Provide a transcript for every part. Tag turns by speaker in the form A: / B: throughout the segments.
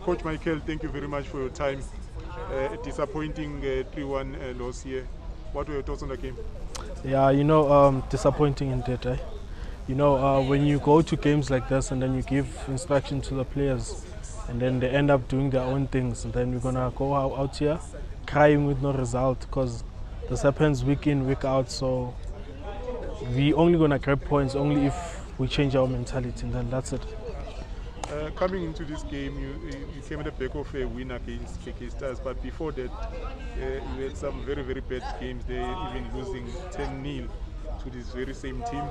A: Coach Michael, thank you very much for your time. Disappointing 3-1 loss here. What were your thoughts on the game?
B: Yeah, disappointing indeed. When you go to games like this and then you give instruction to the players and then they end up doing their own things, and then we're going to go out here crying with no result because this happens week in, week out. So we only going to grab points only if we change our mentality, and then that's it.
A: Coming into this game, you came at the back of a win against KK Stars, but before that, you had some very, very bad games there, even losing 10-0 to this very same team.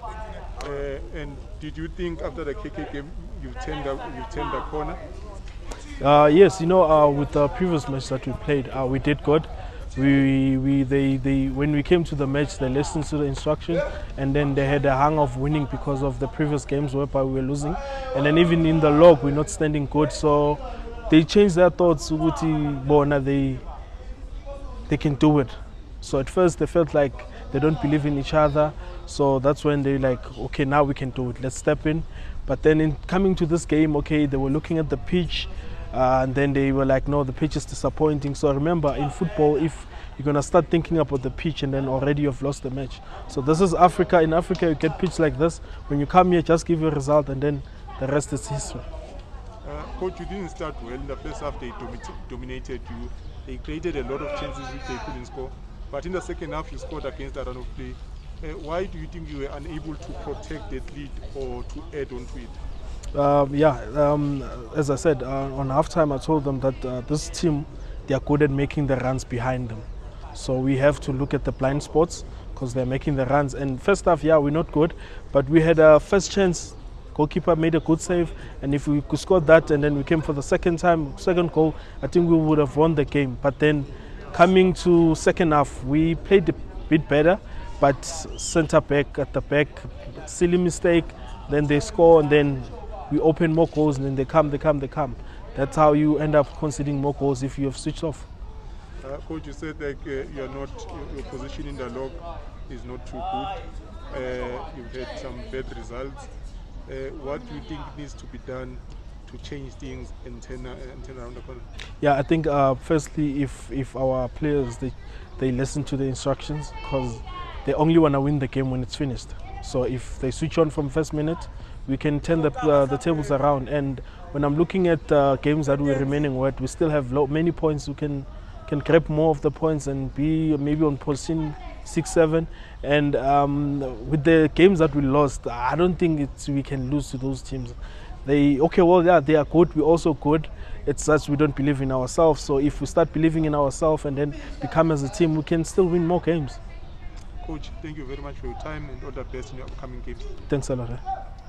A: And did you think after the KK game you've turned the corner?
B: Yes, with the previous match that we played, we did good. When we came to the match, they listened to the instruction, and then they had a hang of winning because of the previous games whereby we were losing, and then even in the log we're not standing good. So they changed their thoughts. They can do it. So at first they felt like they don't believe in each other. So that's when they like, okay, now we can do it. Let's step in. But then in coming to this game, okay, they were looking at the pitch. And then they were like, no, the pitch is disappointing. So remember, in football, if you're going to start thinking about the pitch and then already you've lost the match. So this is Africa. In Africa, you get pitch like this. When you come here, just give your result and then the rest is history.
A: Coach, you didn't start well. In the first half, they dominated you. They created a lot of chances which they couldn't score. But in the second half, you scored against that run of play. Why do you think you were unable to protect that lead or to add on to it?
B: As I said, on halftime I told them that this team, they are good at making the runs behind them. So we have to look at the blind spots because they're making the runs. And first half, we're not good, but we had a first chance. Goalkeeper made a good save, and if we could score that and then we came for the second goal, I think we would have won the game. But then coming to second half, we played a bit better, but centre back at the back, silly mistake, then they score and then we open more goals and then they come. That's how you end up conceding more goals if you have switched off.
A: Coach, you said that your position in the log is not too good. You've had some bad results. What do you think needs to be done to change things and turn around the corner?
B: Yeah, I think firstly, if our players they listen to the instructions, because they only want to win the game when it's finished. So if they switch on from first minute, we can turn the tables around. And when I'm looking at games that we're remaining with, we still have many points. We can grab more of the points and be maybe on position 6-7. And with the games that we lost, I don't think we can lose to those teams. They are good. We're also good. It's just we don't believe in ourselves. So if we start believing in ourselves and then become as a team, we can still win more games.
A: Coach, thank you very much for your time and all the best in your upcoming games.
B: Thanks a lot.